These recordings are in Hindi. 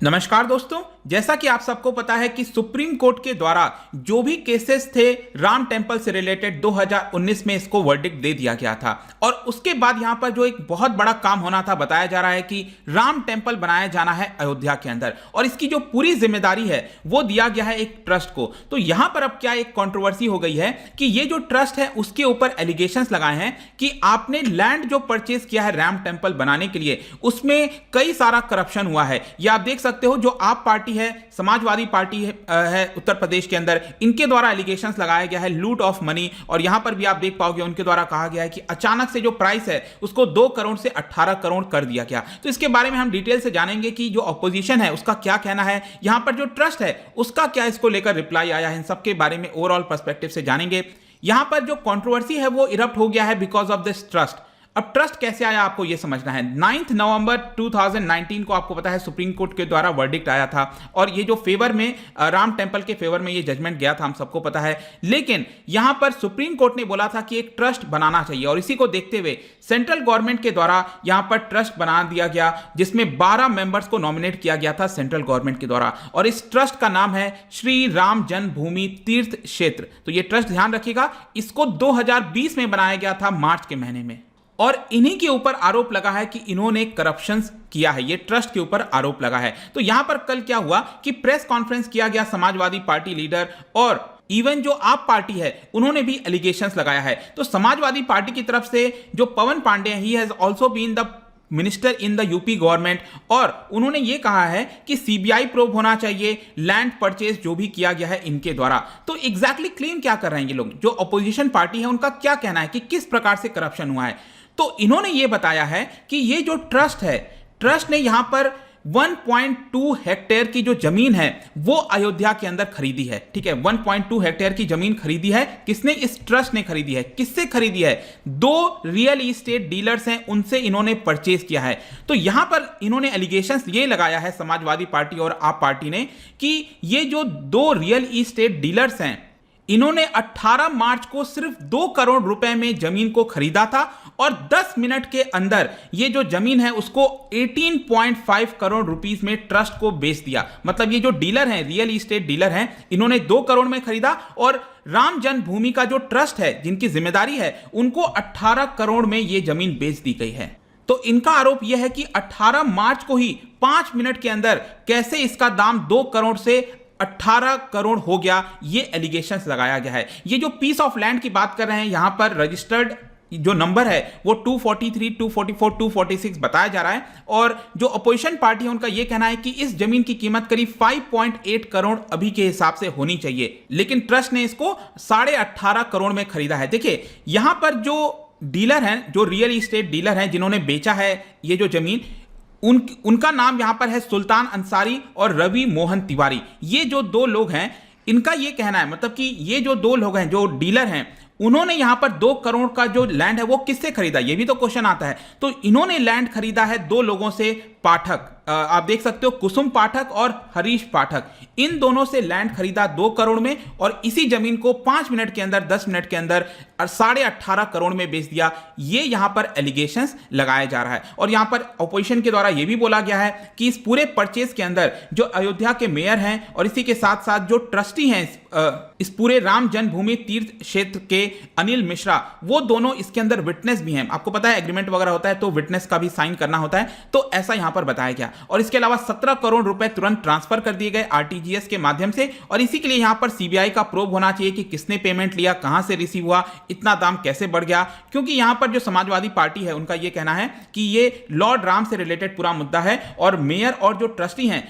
नमस्कार दोस्तों, जैसा कि आप सबको पता है कि सुप्रीम कोर्ट के द्वारा जो भी केसेस थे राम टेम्पल से रिलेटेड 2019 में इसको वर्डिक्ट दे दिया गया था। और उसके बाद यहां पर जो एक बहुत बड़ा काम होना था, बताया जा रहा है कि राम टेम्पल बनाया जाना है अयोध्या के अंदर, और इसकी जो पूरी जिम्मेदारी है वो दिया गया है एक ट्रस्ट को। तो यहां पर अब क्या एक कंट्रोवर्सी हो गई है कि ये जो ट्रस्ट है उसके ऊपर एलिगेशंस लगाए हैं कि आपने लैंड जो परचेज किया है राम टेम्पल बनाने के लिए, उसमें कई सारा करप्शन हुआ है। ये आप देख सकते हो, जो आप पार्टी है, समाजवादी पार्टी है उत्तर प्रदेश के अंदर, इनके द्वारा एलिगेशंस लगाया गया है लूट ऑफ मनी। और यहां पर भी आप देख पाओगे उनके द्वारा कहा गया है कि अचानक से जो प्राइस है उसको 2 करोड़ से 18 करोड़ कर दिया गया। तो इसके बारे में हम डिटेल से जानेंगे कि जो ऑपोजिशन है उसका क्या कहना है, यहां पर जो ट्रस्ट है उसका क्या इसको लेकर रिप्लाई आया है, इन सबके बारे में ओवरऑल पर्सपेक्टिव से जानेंगे। यहां पर जो कंट्रोवर्सी है वो इरप्ट हो गया है बिकॉज ऑफ दिस ट्रस्ट। अब ट्रस्ट कैसे आया आपको यह समझना है। 9 नवंबर 2019 को आपको पता है सुप्रीम कोर्ट के द्वारा वर्डिक्ट आया था, और ये जो फेवर में राम टेम्पल के फेवर में ये जजमेंट गया था, हम सबको पता है। लेकिन यहां पर सुप्रीम कोर्ट ने बोला था कि एक ट्रस्ट बनाना चाहिए, और इसी को देखते हुए सेंट्रल गवर्नमेंट के द्वारा यहां पर ट्रस्ट बना दिया गया, जिसमें 12 मेंबर्स को नॉमिनेट किया गया था सेंट्रल गवर्नमेंट के द्वारा। और इस ट्रस्ट का नाम है श्री राम जन्मभूमि तीर्थ क्षेत्र। तो ये ट्रस्ट ध्यान रखिएगा, इसको 2020 में बनाया गया था मार्च के महीने में, और इन्हीं के ऊपर आरोप लगा है कि इन्होंने करप्शंस किया है। ये ट्रस्ट के ऊपर आरोप लगा है। तो यहां पर कल क्या हुआ कि प्रेस कॉन्फ्रेंस किया गया, समाजवादी पार्टी लीडर और इवन जो आप पार्टी है उन्होंने भी एलिगेशंस लगाया है। तो समाजवादी पार्टी की तरफ से जो पवन पांडे हैं, he has also been the minister in the UP government, और उन्होंने ये कहा है कि सीबीआई प्रोब होना चाहिए लैंड परचेज जो भी किया गया है इनके द्वारा। तो एग्जैक्टली क्लेम क्या कर रहे हैं ये लोग, जो अपोजिशन पार्टी है उनका क्या कहना है कि किस प्रकार से करप्शन हुआ है। तो इन्होंने ये बताया है कि ये जो ट्रस्ट है, ट्रस्ट ने यहां पर 1.2 हेक्टेयर की जो जमीन है वो अयोध्या के अंदर खरीदी है। ठीक है, 1.2 हेक्टेयर की जमीन खरीदी है। किसने? इस ट्रस्ट ने खरीदी है। किससे खरीदी है? 2 रियल इस्टेट डीलर्स हैं, उनसे इन्होंने परचेज किया है। तो यहां पर इन्होंने एलिगेशंस ये लगाया है समाजवादी पार्टी और आप पार्टी ने कि ये जो 2 रियल इस्टेट डीलर्स हैं, इन्होंने 18 मार्च को सिर्फ 2 करोड़ रुपए में जमीन को खरीदा था, और 10 मिनट के अंदर ये जो जमीन है उसको 18.5 करोड़ रुपीस में ट्रस्ट को बेच दिया। मतलब ये जो डीलर हैं, रियल इस्टेट डीलर हैं, इन्होंने 2 करोड़ में खरीदा, और राम जन्मभूमि का जो ट्रस्ट है जिनकी जिम्मेदारी है उनको 18 करोड़ में ये जमीन बेच दी गई है। तो इनका आरोप यह है कि 18 मार्च को ही 5 मिनट के अंदर कैसे इसका दाम 2 करोड़ से 18 करोड़ हो गया, ये एलिगेशंस लगाया गया है। ये जो पीस ऑफ लैंड की बात कर रहे हैं, यहां पर रजिस्टर्ड जो नंबर है वो 243, 244, 246 बताया जा रहा है, और जो अपोजिशन पार्टी है उनका यह कहना है कि इस जमीन की कीमत करीब 5.8 करोड़ अभी के हिसाब से होनी चाहिए, लेकिन ट्रस्ट ने इसको 18.5 करोड़ में खरीदा है। देखिए यहां पर जो डीलर हैं, जो रियल इस्टेट डीलर हैं जिन्होंने बेचा है ये जो जमीन, उनका नाम यहां पर है सुल्तान अंसारी और रवि मोहन तिवारी। ये जो 2 लोग हैं, इनका ये कहना है, मतलब कि ये जो 2 लोग हैं जो डीलर हैं, उन्होंने यहां पर 2 करोड़ का जो लैंड है वो किससे खरीदा, ये भी तो क्वेश्चन आता है। तो इन्होंने लैंड खरीदा है 2 लोगों से, पाठक, आप देख सकते हो कुसुम पाठक और हरीश पाठक, इन दोनों से लैंड खरीदा 2 करोड़ में, और इसी जमीन को 5 मिनट के अंदर, 10 मिनट के अंदर 18.5 करोड़ में बेच दिया। ये यहां पर एलिगेशंस लगाया जा रहा है। और यहां पर ऑपोजिशन के द्वारा यह भी बोला गया है कि इस पूरे परचेज के अंदर जो अयोध्या के मेयर हैं और इसी के साथ साथ जो ट्रस्टी हैं इस पूरे राम जन्मभूमि तीर्थ क्षेत्र के अनिल मिश्रा, वो दोनों इसके अंदर विटनेस भी हैं। आपको पता है एग्रीमेंट वगैरह होता है तो विटनेस का भी साइन करना होता है, तो ऐसा यहां पर बताया गया। और इसके अलावा 17 करोड़ रुपए तुरंत ट्रांसफर कर दिए गए आरटीजीएस के माध्यम से, और इसी के लिए यहां पर सीबीआई का प्रोब होना चाहिए कि किसने पेमेंट लिया, कहां से रिसीव हुआ, इतना दाम कैसे बढ़ गया। क्योंकि यहां पर जो समाजवादी पार्टी है उनका यह कहना है कि ये लॉर्ड राम से रिलेटेड पूरा मुद्दा है, और मेयर और जो ट्रस्टी हैं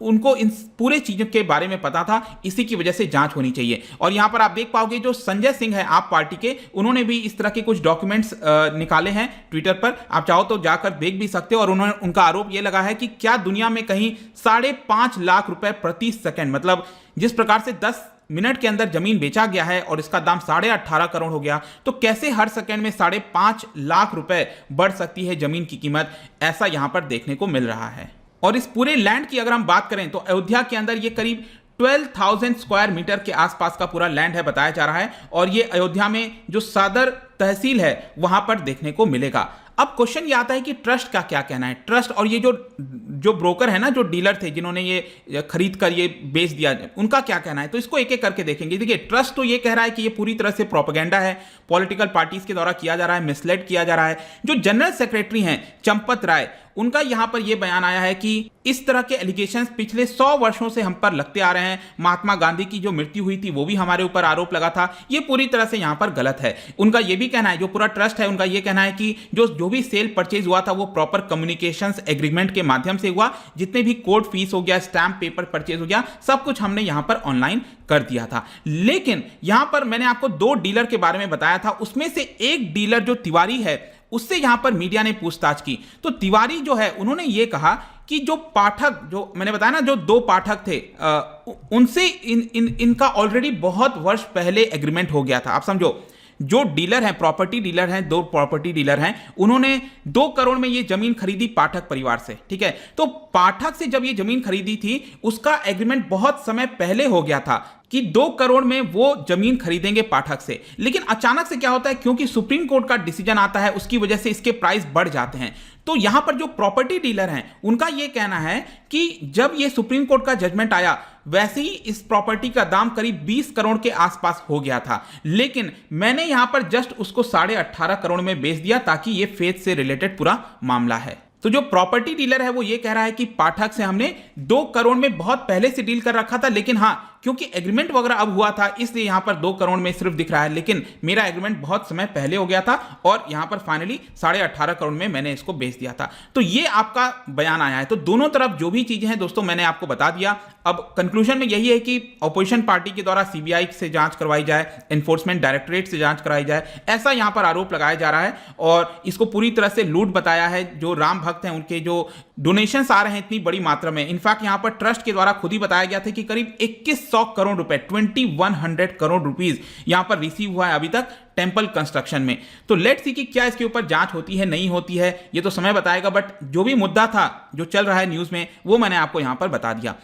उनको इन पूरे चीजों के बारे में पता था, इसी की वजह से जांच होनी चाहिए। और यहां पर आप देख पाओगे जो संजय सिंह है आप पार्टी के, उन्होंने भी इस तरह के कुछ डॉक्यूमेंट्स निकाले हैं ट्विटर पर, आप चाहो तो जाकर देख भी सकते हो। और उनका आरोप यह लगा है कि क्या दुनिया में कहीं 5.5 लाख रुपए प्रति सेकंड, मतलब जिस प्रकार से 10 मिनट के अंदर जमीन बेचा गया है और इसका दाम 18.5 करोड़ हो गया, तो कैसे हर सेकंड में 5.5 लाख रुपए बढ़ सकती है जमीन की कीमत, ऐसा यहां पर देखने को मिल रहा है। और इस पूरे लैंड की अगर हम बात करें तो अयोध्या के अंदर ये करीब 12,000 स्क्वायर मीटर के आसपास का पूरा लैंड है बताया जा रहा है, और ये अयोध्या में जो सदर तहसील है वहां पर देखने को मिलेगा। अब क्वेश्चन ये आता है कि ट्रस्ट का क्या कहना है। ट्रस्ट और ये जो ब्रोकर है ना, जो डीलर थे जिन्होंने ये खरीद कर ये बेच दिया, उनका क्या कहना है, तो इसको एक एक करके देखेंगे। देखिए, ट्रस्ट तो ये कह रहा है कि ये पूरी तरह से प्रोपेगेंडा है, पॉलिटिकल पार्टीज के द्वारा किया जा रहा है, मिसलेड किया जा रहा है। जो जनरल सेक्रेटरी हैं चंपत राय, उनका यहां पर यह बयान आया है कि इस तरह के एलिगेशंस पिछले 100 वर्षों से हम पर लगते आ रहे हैं। महात्मा गांधी की जो मृत्यु हुई थी वो भी हमारे ऊपर आरोप लगा था, ये पूरी तरह से यहां पर गलत है। उनका यह भी कहना है, जो पूरा ट्रस्ट है उनका यह कहना है कि जो भी सेल परचेज हुआ था वो प्रॉपर कम्युनिकेशंस एग्रीमेंट के माध्यम से हुआ। जितने भी कोर्ट फीस हो गया, स्टैंप पेपर परचेज हो गया, सब कुछ हमने यहां पर ऑनलाइन कर दिया था। लेकिन यहां पर मैंने आपको 2 डीलर के बारे में बताया था, उसमें से एक डीलर जो तिवारी है, उससे यहां पर मीडिया ने पूछताछ की। तो तिवारी जो है, उन्होंने यह कहा कि जो पाठक, जो मैंने बताया ना, जो 2 पाठक थे, उनसे इनका ऑलरेडी बहुत वर्ष पहले एग्रीमेंट हो गया था। आप समझो, जो डीलर हैं, प्रॉपर्टी डीलर हैं, 2 प्रॉपर्टी डीलर हैं, उन्होंने 2 करोड़ में ये जमीन खरीदी पाठक परिवार से, ठीक है। तो पाठक से जब ये जमीन खरीदी थी, उसका एग्रीमेंट बहुत समय पहले हो गया था कि 2 करोड़ में वो जमीन खरीदेंगे पाठक से। लेकिन अचानक से क्या होता है, क्योंकि सुप्रीम कोर्ट का डिसीजन आता है, उसकी वजह से इसके प्राइस बढ़ जाते हैं। तो यहां पर जो प्रॉपर्टी डीलर हैं, उनका यह कहना है कि जब ये सुप्रीम कोर्ट का जजमेंट आया, वैसे ही इस प्रॉपर्टी का दाम करीब 20 करोड़ के आसपास हो गया था, लेकिन मैंने यहां पर जस्ट उसको 18.5 करोड़ में बेच दिया, ताकि ये फेथ से रिलेटेड पूरा मामला है। तो जो प्रॉपर्टी डीलर है वो ये कह रहा है कि पाठक से हमने 2 करोड़ में बहुत पहले से डील कर रखा था, लेकिन हां, क्योंकि एग्रीमेंट वगैरह अब हुआ था, इसलिए यहां पर 2 करोड़ में सिर्फ दिख रहा है, लेकिन मेरा एग्रीमेंट बहुत समय पहले हो गया था और यहां पर फाइनली 18.5 करोड़ में मैंने इसको बेच दिया था। तो ये आपका बयान आया है। तो दोनों तरफ जो भी चीजें हैं दोस्तों, मैंने आपको बता दिया। अब कंक्लूजन में यही है कि अपोजिशन पार्टी के द्वारा सीबीआई से जांच करवाई जाए, एनफोर्समेंट डायरेक्टरेट से जांच कराई जाए, ऐसा यहां पर आरोप लगाया जा रहा है। और इसको पूरी तरह से लूट बताया है। जो राम भक्त हैं, उनके जो डोनेशंस आ रहे हैं इतनी बड़ी मात्रा में, इनफैक्ट यहां पर ट्रस्ट के द्वारा खुद ही बताया गया था कि करीब 2100 करोड़ रुपए, 2100 करोड़ रुपीस यहां पर रिसीव हुआ है अभी तक टेंपल कंस्ट्रक्शन में। तो लेट्स सी कि क्या इसके ऊपर जांच होती है, नहीं होती है, ये तो समय बताएगा। बट जो भी मुद्दा था, जो चल रहा है न्यूज में, वो मैंने आपको यहां पर बता दिया।